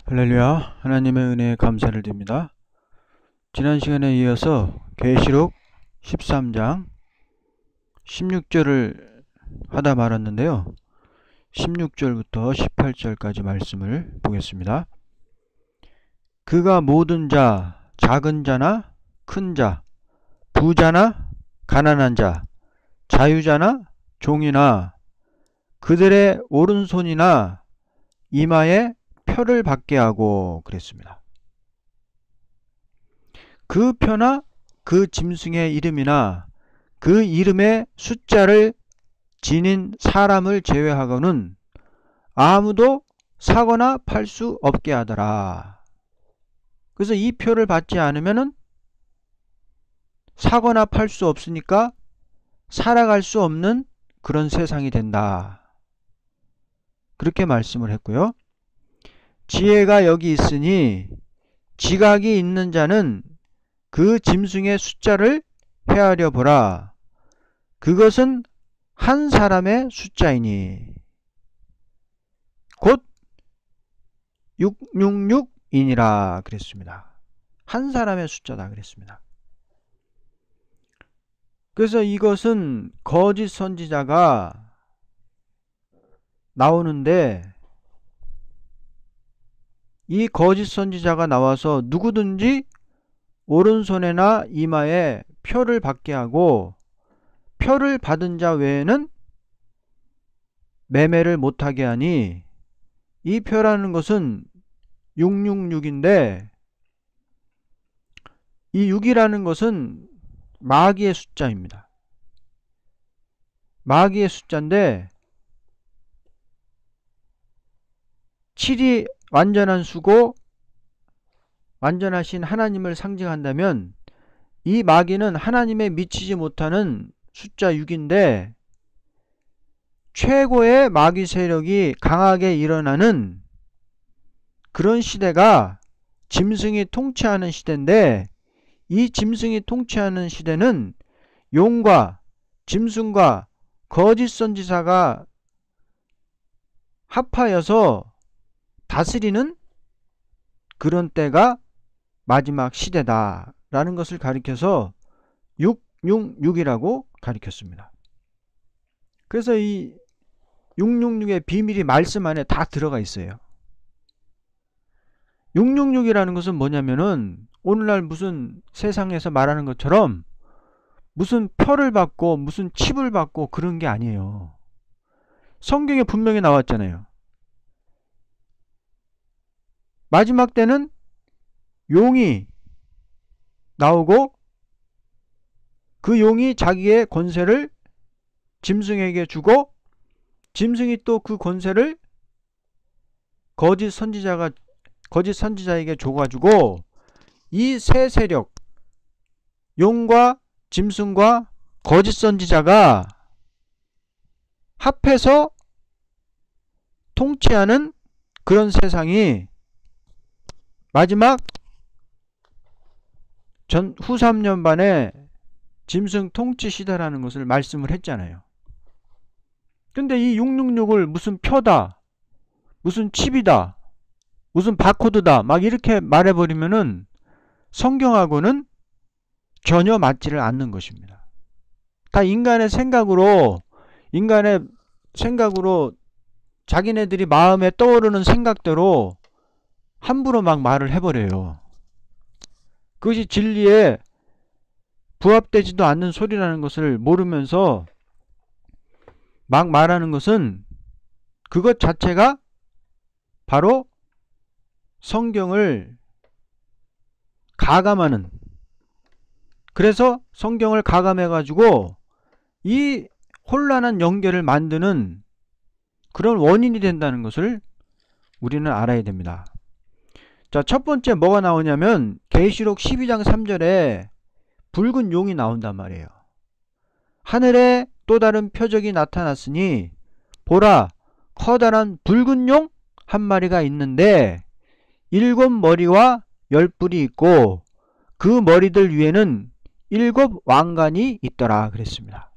할렐루야, 하나님의 은혜에 감사를 드립니다. 지난 시간에 이어서 계시록 13장 16절을 하다 말았는데요. 16절부터 18절까지 말씀을 보겠습니다. 그가 모든 자, 작은 자나 큰 자, 부자나 가난한 자, 자유자나 종이나 그들의 오른손이나 이마에 표를 받게 하고 그랬습니다. 그 표나 그 짐승의 이름이나 그 이름의 숫자를 지닌 사람을 제외하고는 아무도 사거나 팔 수 없게 하더라. 그래서 이 표를 받지 않으면은 사거나 팔 수 없으니까 살아갈 수 없는 그런 세상이 된다. 그렇게 말씀을 했고요. 지혜가 여기 있으니 지각이 있는 자는 그 짐승의 숫자를 헤아려 보라. 그것은 한 사람의 숫자이니 곧 666이니라 그랬습니다. 한 사람의 숫자다 그랬습니다. 그래서 이것은 거짓 선지자가 나오는데 이 거짓 선지자가 나와서 누구든지 오른손에나 이마에 표를 받게 하고 표를 받은 자 외에는 매매를 못하게 하니 이 표라는 것은 666인데 이 6이라는 것은 마귀의 숫자입니다. 마귀의 숫자인데 7이 완전한 수고 완전하신 하나님을 상징한다면 이 마귀는 하나님에 미치지 못하는 숫자 6인데 최고의 마귀 세력이 강하게 일어나는 그런 시대가 짐승이 통치하는 시대인데 이 짐승이 통치하는 시대는 용과 짐승과 거짓 선지자가 합하여서 다스리는 그런 때가 마지막 시대다라는 것을 가리켜서 666이라고 가리켰습니다. 그래서 이 666의 비밀이 말씀 안에 다 들어가 있어요. 666이라는 것은 뭐냐면은 오늘날 무슨 세상에서 말하는 것처럼 무슨 표를 받고 무슨 칩을 받고 그런 게 아니에요. 성경에 분명히 나왔잖아요. 마지막 때는 용이 나오고 그 용이 자기의 권세를 짐승에게 주고 짐승이 또 그 권세를 거짓 선지자에게 줘가지고 이 세 세력 용과 짐승과 거짓 선지자가 합해서 통치하는 그런 세상이 마지막 후 3년 반에 짐승 통치 시대라는 것을 말씀을 했잖아요. 근데 이 666을 무슨 표다, 무슨 칩이다, 무슨 바코드다 막 이렇게 말해버리면은 성경하고는 전혀 맞지를 않는 것입니다. 다 인간의 생각으로 자기네들이 마음에 떠오르는 생각대로 함부로 막 말을 해버려요. 그것이 진리에 부합되지도 않는 소리라는 것을 모르면서 막 말하는 것은 그것 자체가 바로 성경을 가감하는, 그래서 성경을 가감해가지고 이 혼란한 연결을 만드는 그런 원인이 된다는 것을 우리는 알아야 됩니다. 자, 첫 번째 뭐가 나오냐면 계시록 12장 3절에 붉은 용이 나온단 말이에요. 하늘에 또 다른 표적이 나타났으니 보라, 커다란 붉은 용 한 마리가 있는데 7머리와 10뿔이 있고 그 머리들 위에는 7 왕관이 있더라 그랬습니다.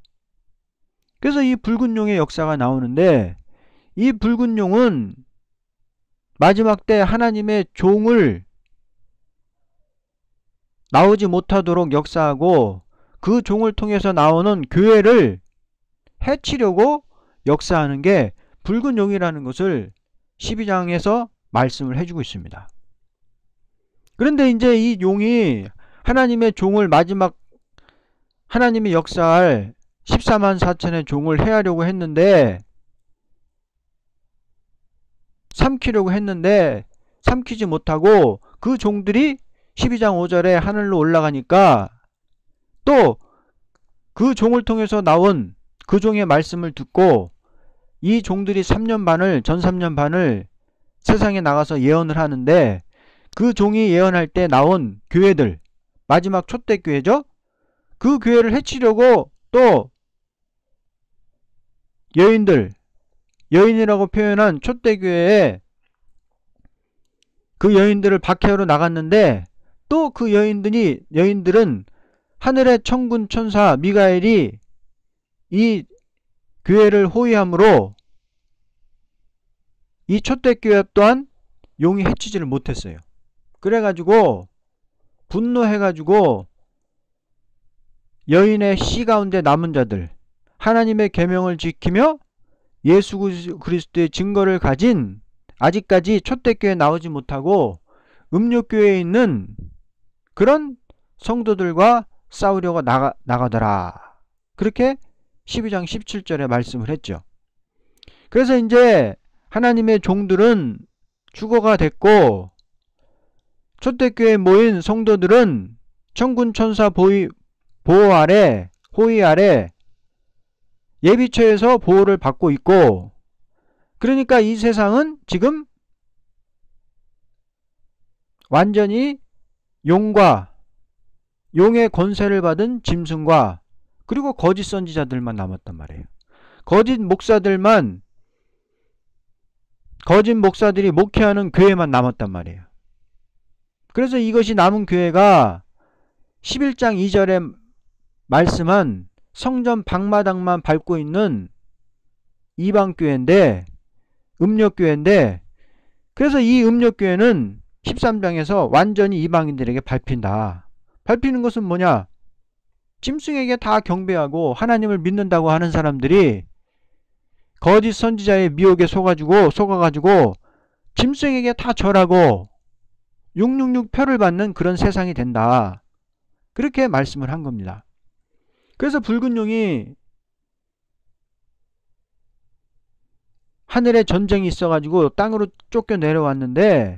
그래서 이 붉은 용의 역사가 나오는데 이 붉은 용은 마지막 때 하나님의 종을 나오지 못하도록 역사하고 그 종을 통해서 나오는 교회를 해치려고 역사하는 게 붉은 용이라는 것을 12장에서 말씀을 해주고 있습니다. 그런데 이제 이 용이 하나님의 종을 마지막 하나님의 역사할 14만 4천의 종을 해하려고 했는데 삼키려고 했는데 삼키지 못하고 그 종들이 12장 5절에 하늘로 올라가니까 또 그 종을 통해서 나온 그 종의 말씀을 듣고 이 종들이 3년 반을 전 3년 반을 세상에 나가서 예언을 하는데 그 종이 예언할 때 나온 교회들 마지막 초대교회죠. 그 교회를 해치려고 또 여인이라고 표현한 초대교회에 그 여인들을 박해하러 나갔는데 또 그 여인들은 하늘의 천군 천사 미가엘이 이 교회를 호위함으로 이 초대교회 또한 용이 해치지를 못했어요. 그래가지고 분노해가지고 여인의 씨 가운데 남은 자들 하나님의 계명을 지키며 예수 그리스도의 증거를 가진 아직까지 초대교회에 나오지 못하고 음욕교회에 있는 그런 성도들과 싸우려고 나가더라. 그렇게 12장 17절에 말씀을 했죠. 그래서 이제 하나님의 종들은 죽어가 됐고 초대교회에 모인 성도들은 천군 천사 보호 아래 호위 아래 예비처에서 보호를 받고 있고 그러니까 이 세상은 지금 완전히 용의 권세를 받은 짐승과 그리고 거짓 선지자들만 남았단 말이에요. 거짓 목사들이 목회하는 교회만 남았단 말이에요. 그래서 이것이 남은 교회가 11장 2절에 말씀한 성전 방마당만 밟고 있는 이방교회인데 음력교회인데 그래서 이 음력교회는 13장에서 완전히 이방인들에게 밟힌다. 밟히는 것은 뭐냐? 짐승에게 다 경배하고 하나님을 믿는다고 하는 사람들이 거짓 선지자의 미혹에 속아가지고 짐승에게 다 절하고 666표를 받는 그런 세상이 된다. 그렇게 말씀을 한 겁니다. 그래서 붉은 용이 하늘에 전쟁이 있어가지고 땅으로 쫓겨 내려왔는데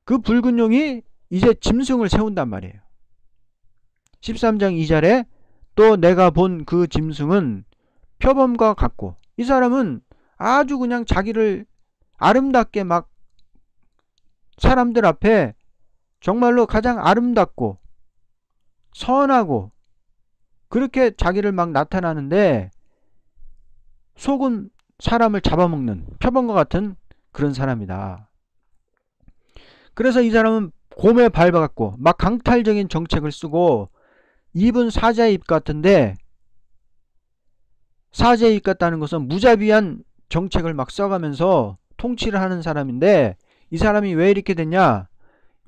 그 붉은 용이 이제 짐승을 세운단 말이에요. 13장 2절에 또 내가 본 그 짐승은 표범과 같고 이 사람은 아주 그냥 자기를 아름답게 막 사람들 앞에 정말로 가장 아름답고 선하고 그렇게 자기를 막 나타나는데 속은 사람을 잡아먹는 표범과 같은 그런 사람이다. 그래서 이 사람은 곰에 밟아갖고 막 강탈적인 정책을 쓰고 입은 사자의 입 같은데 사자의 입 같다는 것은 무자비한 정책을 막 써가면서 통치를 하는 사람인데 이 사람이 왜 이렇게 됐냐?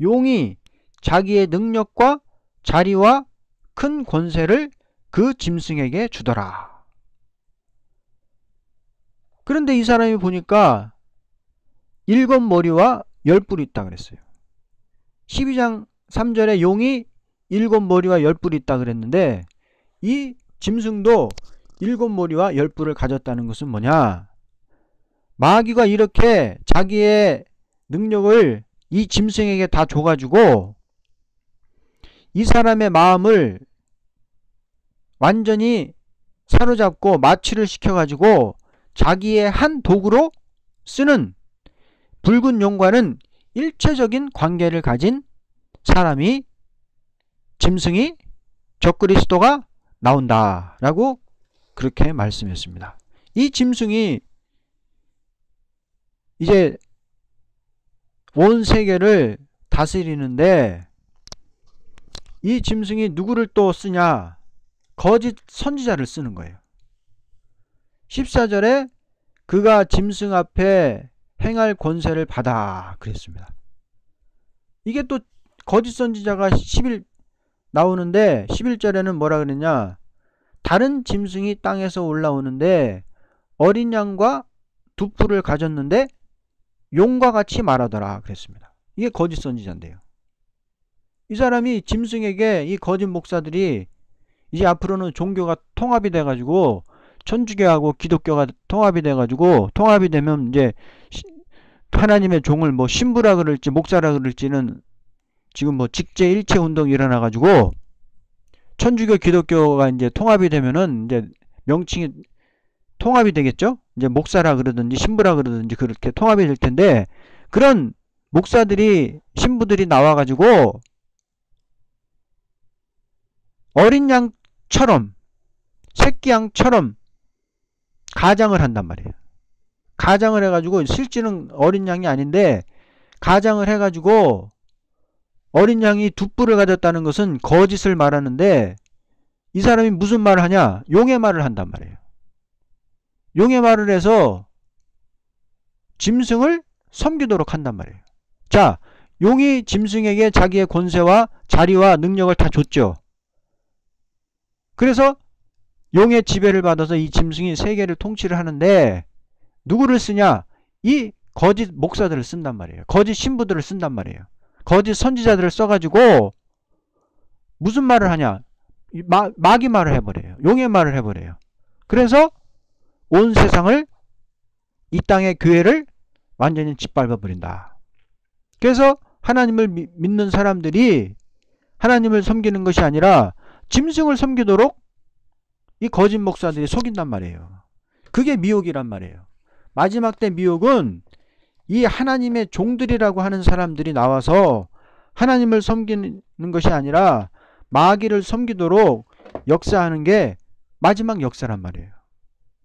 용이 자기의 능력과 자리와 큰 권세를 그 짐승에게 주더라. 그런데 이 사람이 보니까 7머리와 10뿔이 있다 그랬어요. 12장 3절에 용이 7머리와 10뿔이 있다 그랬는데 이 짐승도 7머리와 10뿔을 가졌다는 것은 뭐냐? 마귀가 이렇게 자기의 능력을 이 짐승에게 다 줘가지고 이 사람의 마음을 완전히 사로잡고 마취를 시켜가지고 자기의 한 도구로 쓰는 붉은 용과는 일체적인 관계를 가진 사람이 짐승이 적그리스도가 나온다 라고 그렇게 말씀했습니다. 이 짐승이 이제 온 세계를 다스리는데 이 짐승이 누구를 또 쓰냐? 거짓 선지자를 쓰는 거예요. 14절에 그가 짐승 앞에 행할 권세를 받아 그랬습니다. 이게 또 거짓 선지자가 10일 나오는데 11절에는 뭐라 그랬냐, 다른 짐승이 땅에서 올라오는데 어린 양과 두 뿔을 가졌는데 용과 같이 말하더라 그랬습니다. 이게 거짓 선지자인데요. 이 사람이 짐승에게, 이 거짓 목사들이 이제 앞으로는 종교가 통합이 돼가지고 천주교하고 기독교가 통합이 돼가지고, 통합이 되면 이제 하나님의 종을 뭐 신부라 그럴지 목사라 그럴지는 지금 뭐 직제 일체 운동이 일어나가지고 천주교 기독교가 이제 통합이 되면은 이제 명칭이 통합이 되겠죠. 이제 목사라 그러든지 신부라 그러든지 그렇게 통합이 될 텐데, 그런 목사들이, 신부들이 나와가지고 어린 양처럼, 새끼 양처럼 가장을 한단 말이에요. 가장을 해가지고, 실제는 어린 양이 아닌데 가장을 해가지고, 어린 양이 두 뿔을 가졌다는 것은 거짓을 말하는데, 이 사람이 무슨 말을 하냐, 용의 말을 한단 말이에요. 용의 말을 해서 짐승을 섬기도록 한단 말이에요. 자, 용이 짐승에게 자기의 권세와 자리와 능력을 다 줬죠. 그래서 용의 지배를 받아서 이 짐승이 세계를 통치를 하는데, 누구를 쓰냐, 이 거짓 목사들을 쓴단 말이에요. 거짓 신부들을 쓴단 말이에요. 거짓 선지자들을 써가지고 무슨 말을 하냐, 마귀 말을 해버려요. 용의 말을 해버려요. 그래서 온 세상을, 이 땅의 교회를 완전히 짓밟아버린다. 그래서 하나님을 믿는 사람들이 하나님을 섬기는 것이 아니라 짐승을 섬기도록 이 거짓 목사들이 속인단 말이에요. 그게 미혹이란 말이에요. 마지막 때 미혹은 이 하나님의 종들이라고 하는 사람들이 나와서 하나님을 섬기는 것이 아니라 마귀를 섬기도록 역사하는 게 마지막 역사란 말이에요.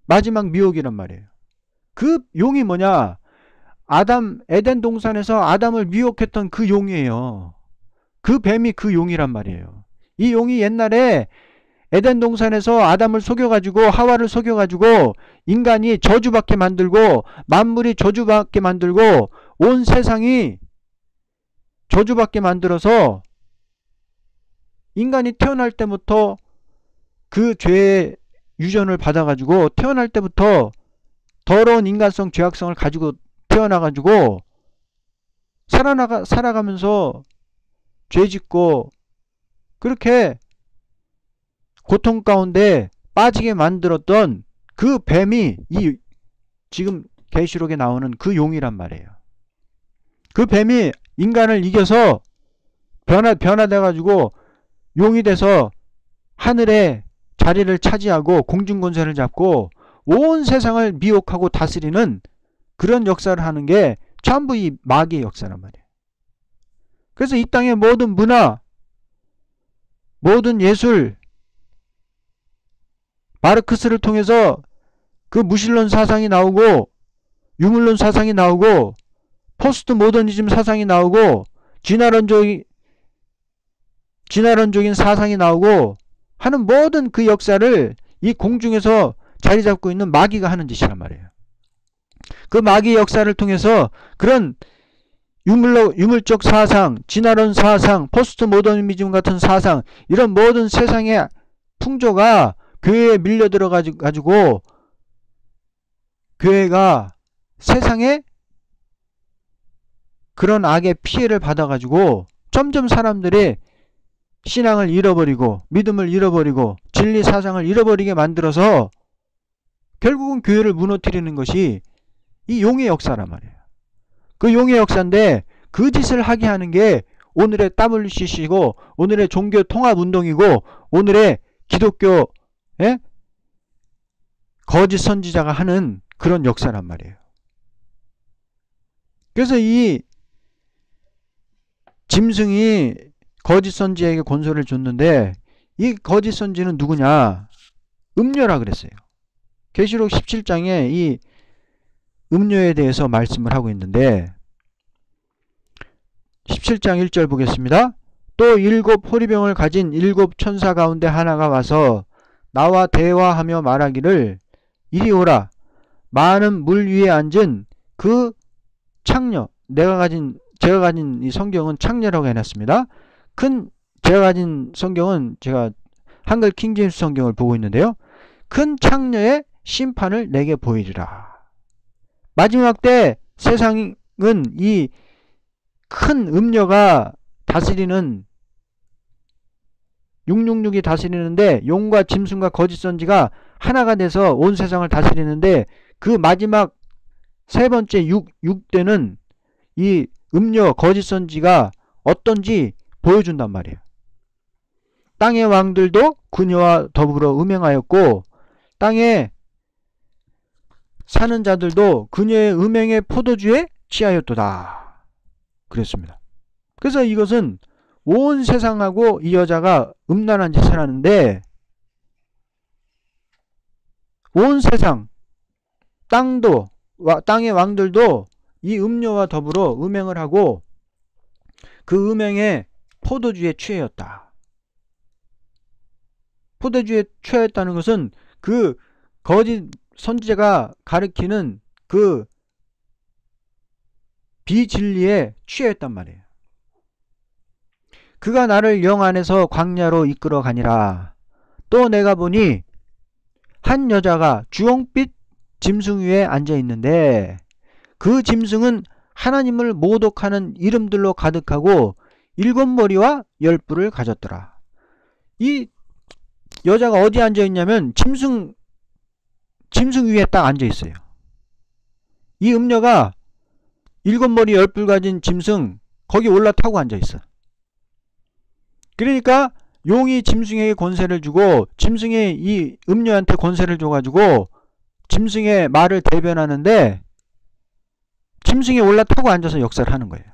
마지막 미혹이란 말이에요. 그 용이 뭐냐, 에덴 동산에서 아담을 미혹했던 그 용이에요. 그 뱀이 그 용이란 말이에요. 이 용이 옛날에 에덴 동산에서 아담을 속여가지고, 하와를 속여가지고 인간이 저주받게 만들고, 만물이 저주받게 만들고, 온 세상이 저주받게 만들어서 인간이 태어날 때부터 그 죄의 유전을 받아가지고, 태어날 때부터 더러운 인간성, 죄악성을 가지고 태어나가지고 살아가면서 죄짓고 그렇게 고통 가운데 빠지게 만들었던 그 뱀이 이 지금 계시록에 나오는 그 용이란 말이에요. 그 뱀이 인간을 이겨서 변화돼가지고 용이 돼서 하늘에 자리를 차지하고 공중권세를 잡고 온 세상을 미혹하고 다스리는 그런 역사를 하는 게 전부 이 마귀의 역사란 말이에요. 그래서 이 땅의 모든 문화, 모든 예술, 마르크스를 통해서 그 무신론 사상이 나오고, 유물론 사상이 나오고, 포스트 모더니즘 사상이 나오고, 진화론적인 사상이 나오고 하는 모든 그 역사를 이 공중에서 자리 잡고 있는 마귀가 하는 짓이란 말이에요. 그 마귀의 역사를 통해서 그런 유물적 사상, 진화론 사상, 포스트 모더니즘 같은 사상, 이런 모든 세상의 풍조가 교회에 밀려들어 가지고 교회가 세상에 그런 악의 피해를 받아 가지고 점점 사람들이 신앙을 잃어버리고 믿음을 잃어버리고 진리 사상을 잃어버리게 만들어서 결국은 교회를 무너뜨리는 것이 이 용의 역사란 말이에요. 그 용의 역사인데, 그 짓을 하게 하는 게 오늘의 WCC고 오늘의 종교 통합 운동이고 오늘의 기독교 거짓 선지자가 하는 그런 역사란 말이에요. 그래서 이 짐승이 거짓 선지자에게 권세를 줬는데, 이 거짓 선지는 누구냐? 음료라 그랬어요. 계시록 17장에 이 음료에 대해서 말씀을 하고 있는데, 17장 1절 보겠습니다. 또 7 호리병을 가진 7 천사 가운데 하나가 와서 나와 대화하며 말하기를, 이리 오라. 많은 물 위에 앉은 그 창녀, 제가 가진 이 성경은 창녀라고 해놨습니다. 제가 가진 성경은 제가 한글 킹제임스 성경을 보고 있는데요. 큰 창녀의 심판을 내게 보이리라. 마지막 때 세상은 이 큰 음녀가 다스리는 666이 다스리는데 용과 짐승과 거짓 선지가 하나가 돼서 온 세상을 다스리는데 그 마지막 세 번째 6대는 이 음녀 거짓 선지가 어떤지 보여준단 말이에요. 땅의 왕들도 그녀와 더불어 음행하였고 땅에 사는 자들도 그녀의 음행의 포도주에 취하였도다. 그랬습니다. 그래서 이것은 온 세상하고 이 여자가 음란한 짓을 하는데 온 세상 땅의 왕들도 이 음녀와 더불어 음행을 하고 그 음행의 포도주에 취하였다. 포도주에 취하였다는 것은 그 거짓 선지자가 가리키는 그 비진리에 취하였단 말이에요. 그가 나를 영 안에서 광야로 이끌어 가니라. 또 내가 보니 한 여자가 주홍빛 짐승 위에 앉아 있는데 그 짐승은 하나님을 모독하는 이름들로 가득하고 7머리와 10뿔을 가졌더라. 이 여자가 어디 앉아 있냐면 짐승 위에 딱 앉아 있어요. 이 음녀가 7머리 10뿔 가진 짐승 거기 올라타고 앉아 있어. 그러니까 용이 짐승에게 권세를 주고 짐승이 이 음녀한테 권세를 줘가지고 짐승의 말을 대변하는데 짐승에 올라타고 앉아서 역사를 하는 거예요.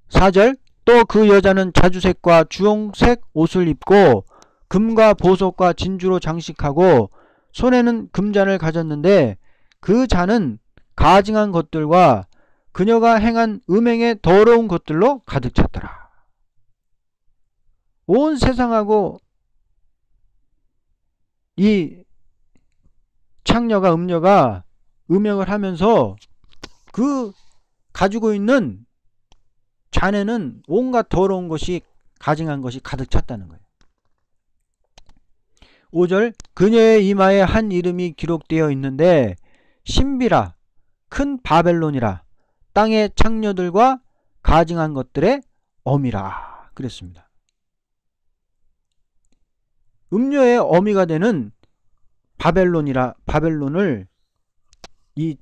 4절 또 그 여자는 자주색과 주홍색 옷을 입고 금과 보석과 진주로 장식하고 손에는 금잔을 가졌는데 그 잔은 가증한 것들과 그녀가 행한 음행의 더러운 것들로 가득 찼더라. 온 세상하고 이 창녀가 음녀가 음행을 하면서 그 가지고 있는 잔에는 온갖 더러운 것이 가증한 것이 가득 찼다는 거예요. 5절 그녀의 이마에 한 이름이 기록되어 있는데 신비라 큰 바벨론이라 땅의 창녀들과 가증한 것들의 어미라 그랬습니다. 음녀의 어미가 되는 바벨론을 이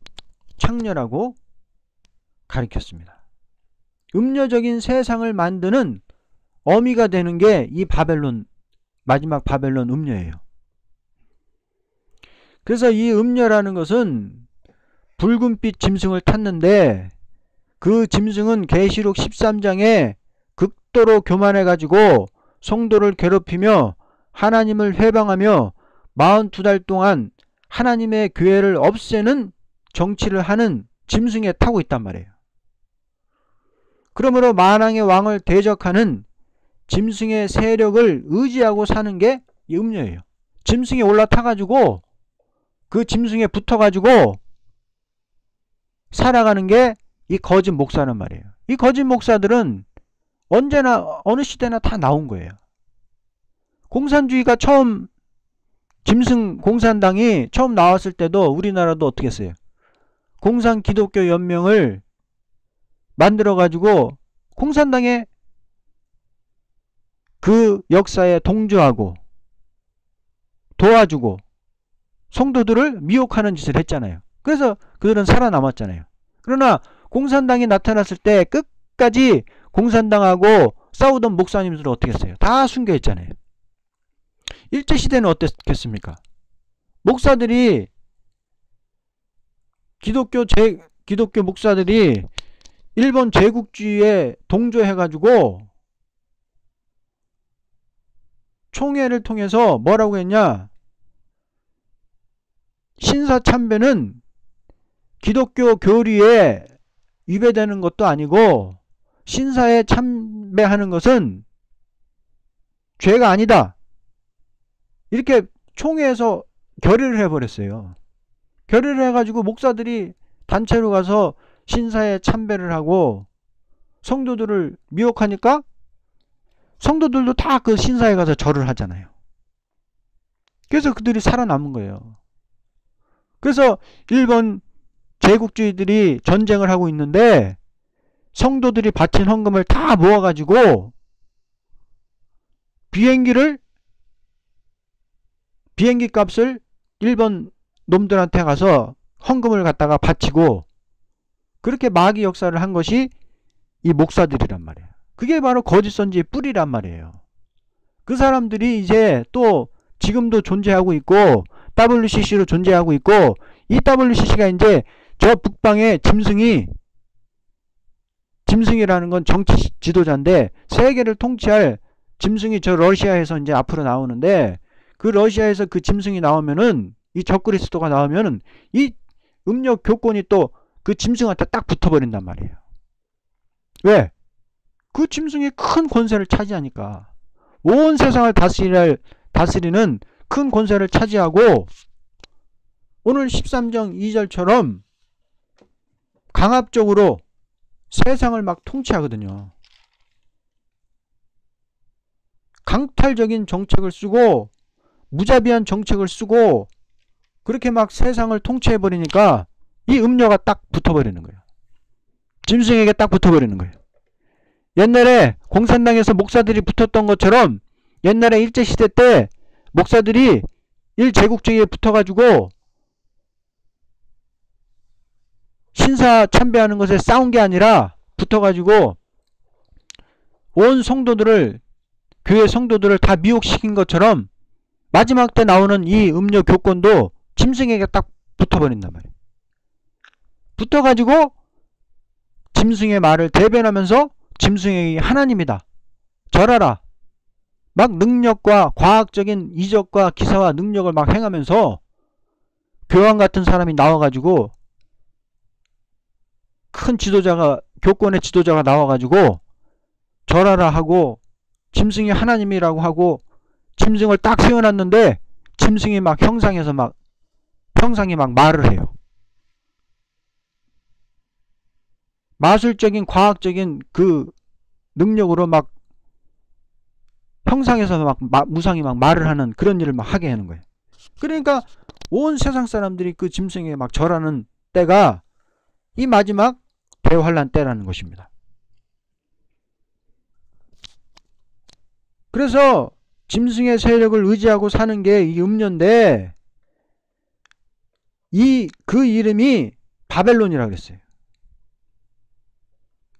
창녀라고 가리켰습니다. 음녀적인 세상을 만드는 어미가 되는 게 이 마지막 바벨론 음녀예요. 그래서 이 음녀라는 것은 붉은빛 짐승을 탔는데 그 짐승은 계시록 13장에 극도로 교만해 가지고 성도를 괴롭히며 하나님을 회방하며 42달 동안 하나님의 교회를 없애는 정치를 하는 짐승에 타고 있단 말이에요. 그러므로 만왕의 왕을 대적하는 짐승의 세력을 의지하고 사는 게 이 음녀예요. 짐승에 올라타가지고 그 짐승에 붙어가지고 살아가는 게 이 거짓 목사란 말이에요. 이 거짓 목사들은 언제나 어느 시대나 다 나온 거예요. 공산주의가 공산당이 처음 나왔을 때도 우리나라도 어떻게 했어요? 공산기독교연맹을 만들어가지고 공산당의 그 역사에 동조하고 도와주고 성도들을 미혹하는 짓을 했잖아요. 그래서 그들은 살아남았잖아요. 그러나 공산당이 나타났을 때 끝까지 공산당하고 싸우던 목사님들은 어떻게 했어요? 다 순교했잖아요. 일제시대는 어땠겠습니까? 목사들이 기독교 목사들이 일본 제국주의에 동조해가지고 총회를 통해서 뭐라고 했냐? 신사참배는 기독교 교리에 위배되는 것도 아니고 신사에 참배하는 것은 죄가 아니다. 이렇게 총회에서 결의를 해버렸어요. 결의를 해가지고 목사들이 단체로 가서 신사에 참배를 하고 성도들을 미혹하니까 성도들도 다 그 신사에 가서 절을 하잖아요. 그래서 그들이 살아남은 거예요. 그래서 일본 제국주의들이 전쟁을 하고 있는데 성도들이 바친 헌금을 다 모아가지고 비행기 값을 일본 놈들한테 가서 헌금을 갖다가 바치고 그렇게 마귀 역사를 한 것이 이 목사들이란 말이에요. 그게 바로 거짓 선지의 뿌리란 말이에요. 그 사람들이 이제 또 지금도 존재하고 있고 WCC로 존재하고 있고, 이 WCC가 이제 저 북방의 짐승이라는 건 정치 지도자인데 세계를 통치할 짐승이 저 러시아에서 이제 앞으로 나오는데, 그 러시아에서 그 짐승이 나오면은, 이 적그리스도가 나오면은 이 음력 교권이 또 그 짐승한테 딱 붙어버린단 말이에요. 왜? 그 짐승이 큰 권세를 차지하니까. 온 세상을 다스리는 큰 권세를 차지하고, 오늘 13장 2절처럼 강압적으로 세상을 막 통치하거든요. 강탈적인 정책을 쓰고 무자비한 정책을 쓰고 그렇게 막 세상을 통치해버리니까 이 음료가 딱 붙어버리는 거예요. 짐승에게 딱 붙어버리는 거예요. 옛날에 공산당에서 목사들이 붙었던 것처럼 옛날에 일제시대 때 목사들이 일제국주의에 붙어가지고 신사 참배하는 것에 싸운 게 아니라 붙어가지고 온 성도들을, 교회 성도들을 다 미혹시킨 것처럼 마지막 때 나오는 이 음료 교권도 짐승에게 딱 붙어버린단 말이에요. 붙어가지고 짐승의 말을 대변하면서 짐승에게 하나님이다, 절하라, 막 능력과 과학적인 이적과 기사와 능력을 막 행하면서 교황 같은 사람이 나와가지고, 큰 지도자가, 교권의 지도자가 나와가지고 절하라 하고 짐승이 하나님이라고 하고 짐승을 딱 세워놨는데 짐승이 막 형상이 막 말을 해요. 마술적인 과학적인 그 능력으로 막 형상에서 막 무상이 막 말을 하는 그런 일을 막 하게 하는 거예요. 그러니까 온 세상 사람들이 그 짐승에 막 절하는 때가 이 마지막 대환란 때라는 것입니다. 그래서 짐승의 세력을 의지하고 사는 게 이 음녀인데, 그 이름이 바벨론이라고 그랬어요.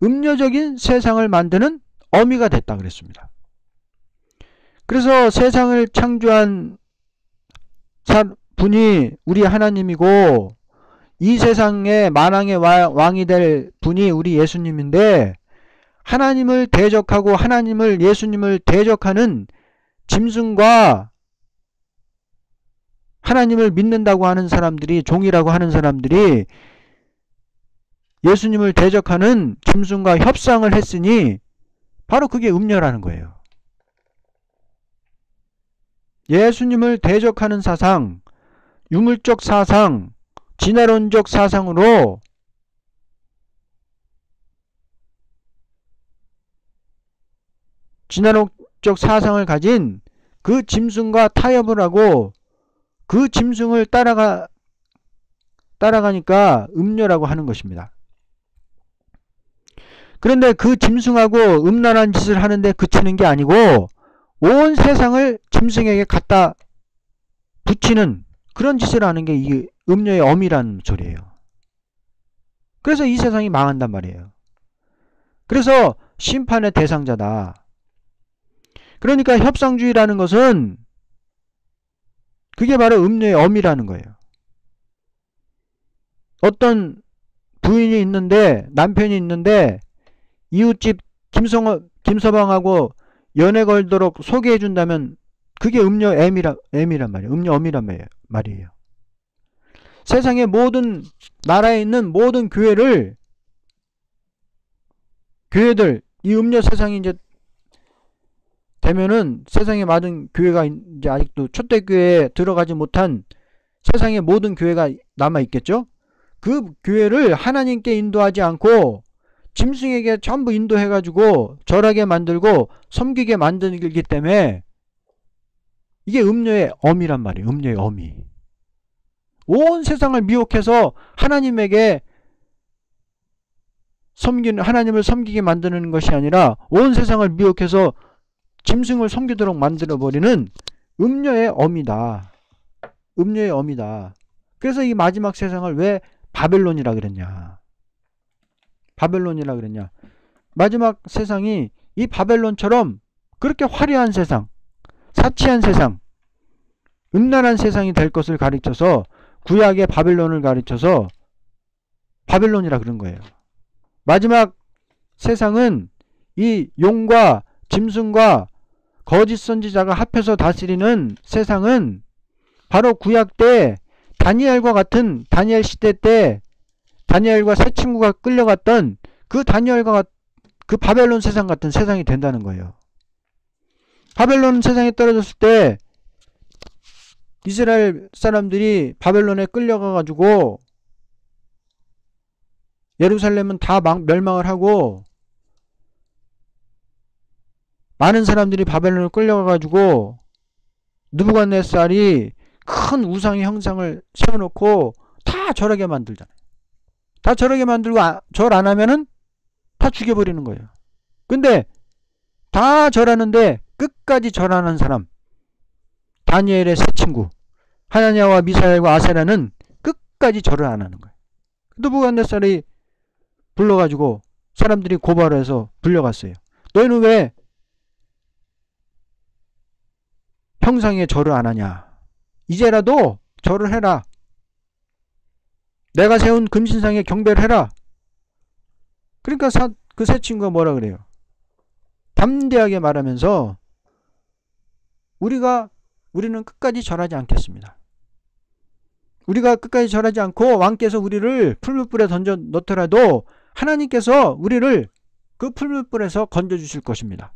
음녀적인 세상을 만드는 어미가 됐다 그랬습니다. 그래서 세상을 창조한 분이 우리 하나님이고 이 세상의 만왕의 왕이 될 분이 우리 예수님인데, 하나님을 대적하고 예수님을 대적하는 짐승과 하나님을 믿는다고 하는 사람들이, 종이라고 하는 사람들이 예수님을 대적하는 짐승과 협상을 했으니 바로 그게 음녀라는 거예요. 예수님을 대적하는 사상, 유물적 사상, 진화론적 사상으로 진화론적 사상을 가진 그 짐승과 타협을 하고 그 짐승을 따라가니까 음녀라고 하는 것입니다. 그런데 그 짐승하고 음란한 짓을 하는데 그치는 게 아니고 온 세상을 짐승에게 갖다 붙이는 그런 짓을 하는 게 이 음녀의 어미라는 소리예요. 그래서 이 세상이 망한단 말이에요. 그래서 심판의 대상자다. 그러니까 협상주의라는 것은 그게 바로 음녀의 어미라는 거예요. 어떤 부인이 있는데, 남편이 있는데 이웃집 김서방하고 연애 걸도록 소개해준다면 그게 음녀 애미란 말이에요. 음녀 어미란 말이에요. 세상의 모든 나라에 있는 모든 교회들, 이 음녀 세상이 이제 되면은 세상의 많은 교회가 이제 아직도 초대교회에 들어가지 못한 세상에 모든 교회가 남아있겠죠? 그 교회를 하나님께 인도하지 않고 짐승에게 전부 인도해가지고 절하게 만들고 섬기게 만들기 때문에 이게 음녀의 엄이란 말이에요. 음녀의 엄이. 온 세상을 미혹해서 하나님에게 하나님을 섬기게 만드는 것이 아니라 온 세상을 미혹해서 짐승을 섬기도록 만들어버리는 음녀의 엄이다. 음녀의 엄이다. 그래서 이 마지막 세상을 왜 바벨론이라 그랬냐. 바벨론이라 그랬냐. 마지막 세상이 이 바벨론처럼 그렇게 화려한 세상, 사치한 세상, 음란한 세상이 될 것을 가르쳐서 구약의 바벨론을 가르쳐서 바벨론이라 그런 거예요. 마지막 세상은 이 용과 짐승과 거짓 선지자가 합해서 다스리는 세상은 바로 구약 때 다니엘과 같은 다니엘 시대 때 다니엘과 세 친구가 끌려갔던 그 다니엘과 그 바벨론 세상 같은 세상이 된다는 거예요. 바벨론 세상에 떨어졌을 때 이스라엘 사람들이 바벨론에 끌려가가지고 예루살렘은 다 멸망을 하고 많은 사람들이 바벨론에 끌려가가지고 느부갓네살이 큰 우상의 형상을 세워놓고 다 절하게 만들잖아요. 다 절하게 만들고 절 안 하면은 다 죽여버리는 거예요. 근데 다 절하는데 끝까지 절하는 사람, 다니엘의 세 친구 하나냐와 미사엘과 아세라는 끝까지 절을 안 하는 거예요. 느부갓네살이 불러가지고 사람들이 고발을 해서 불려갔어요. 너희는 왜 형상에 절을 안 하냐. 이제라도 절을 해라. 내가 세운 금신상에 경배를 해라. 그러니까 그 세 친구가 뭐라 그래요. 담대하게 말하면서 우리는 끝까지 절하지 않겠습니다. 우리가 끝까지 절하지 않고 왕께서 우리를 풀무불에 던져 넣더라도 하나님께서 우리를 그 풀무불에서 건져주실 것입니다.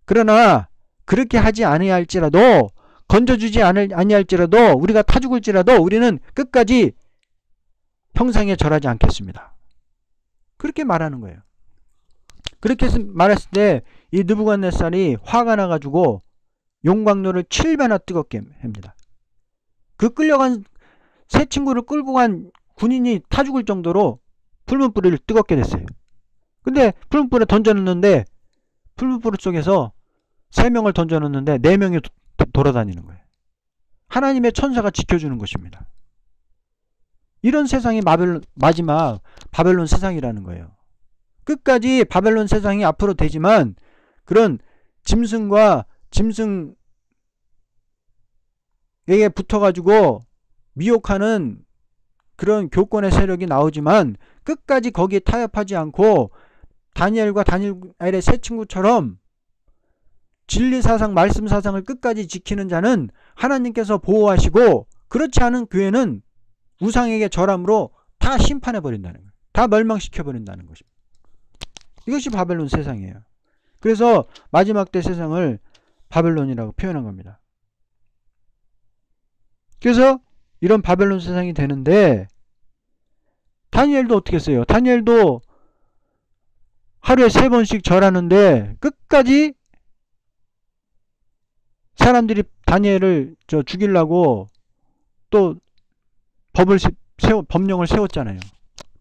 그러나 그렇게 하지 아니할지라도 건져주지 아니할지라도 우리가 타 죽을지라도 우리는 끝까지 형상에 절하지 않겠습니다. 그렇게 말하는 거예요. 그렇게 말했을 때 이 느부갓네살이 화가 나가지고 용광로를 7배나 뜨겁게 합니다. 그 끌려간 세 친구를 끌고 간 군인이 타 죽을 정도로 풀무불을 뜨겁게 됐어요. 근데 풀무불에 던져놓는데 풀무불 속에서 3명을 던져놓는데 4명이 돌아다니는 거예요. 하나님의 천사가 지켜주는 것입니다. 이런 세상이 마지막 바벨론 세상이라는 거예요. 끝까지 바벨론 세상이 앞으로 되지만 그런 짐승과 짐승에게 붙어가지고 미혹하는 그런 교권의 세력이 나오지만 끝까지 거기에 타협하지 않고 다니엘과 다니엘의 세 친구처럼 진리사상 말씀사상을 끝까지 지키는 자는 하나님께서 보호하시고 그렇지 않은 교회는 우상에게 절함으로 다 심판해버린다는 거예요. 다 멸망시켜버린다는 것입니다. 이것이 바벨론 세상이에요. 그래서 마지막 때 세상을 바벨론이라고 표현한 겁니다. 그래서 이런 바벨론 세상이 되는데 다니엘도 어떻게 했어요? 다니엘도 하루에 3번씩 절하는데 끝까지 사람들이 다니엘을 죽이려고 또 법령을 세웠잖아요.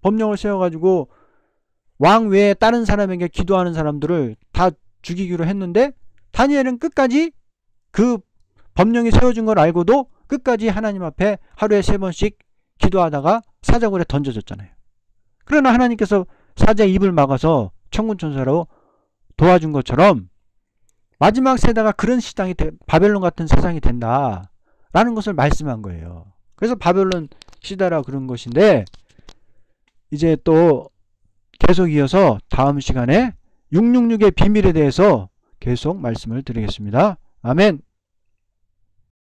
법령을 세워가지고 왕 외에 다른 사람에게 기도하는 사람들을 다 죽이기로 했는데 다니엘은 끝까지 그 법령이 세워진 걸 알고도 끝까지 하나님 앞에 하루에 3번씩 기도하다가 사자굴에 던져졌잖아요. 그러나 하나님께서 사자의 입을 막아서 천군천사로 도와준 것처럼 마지막 세대가 그런 시장이 바벨론 같은 세상이 된다라는 것을 말씀한 거예요. 그래서 바벨론 시대라 그런 것인데 이제 또 계속 이어서 다음 시간에 666의 비밀에 대해서 계속 말씀을 드리겠습니다. 아멘.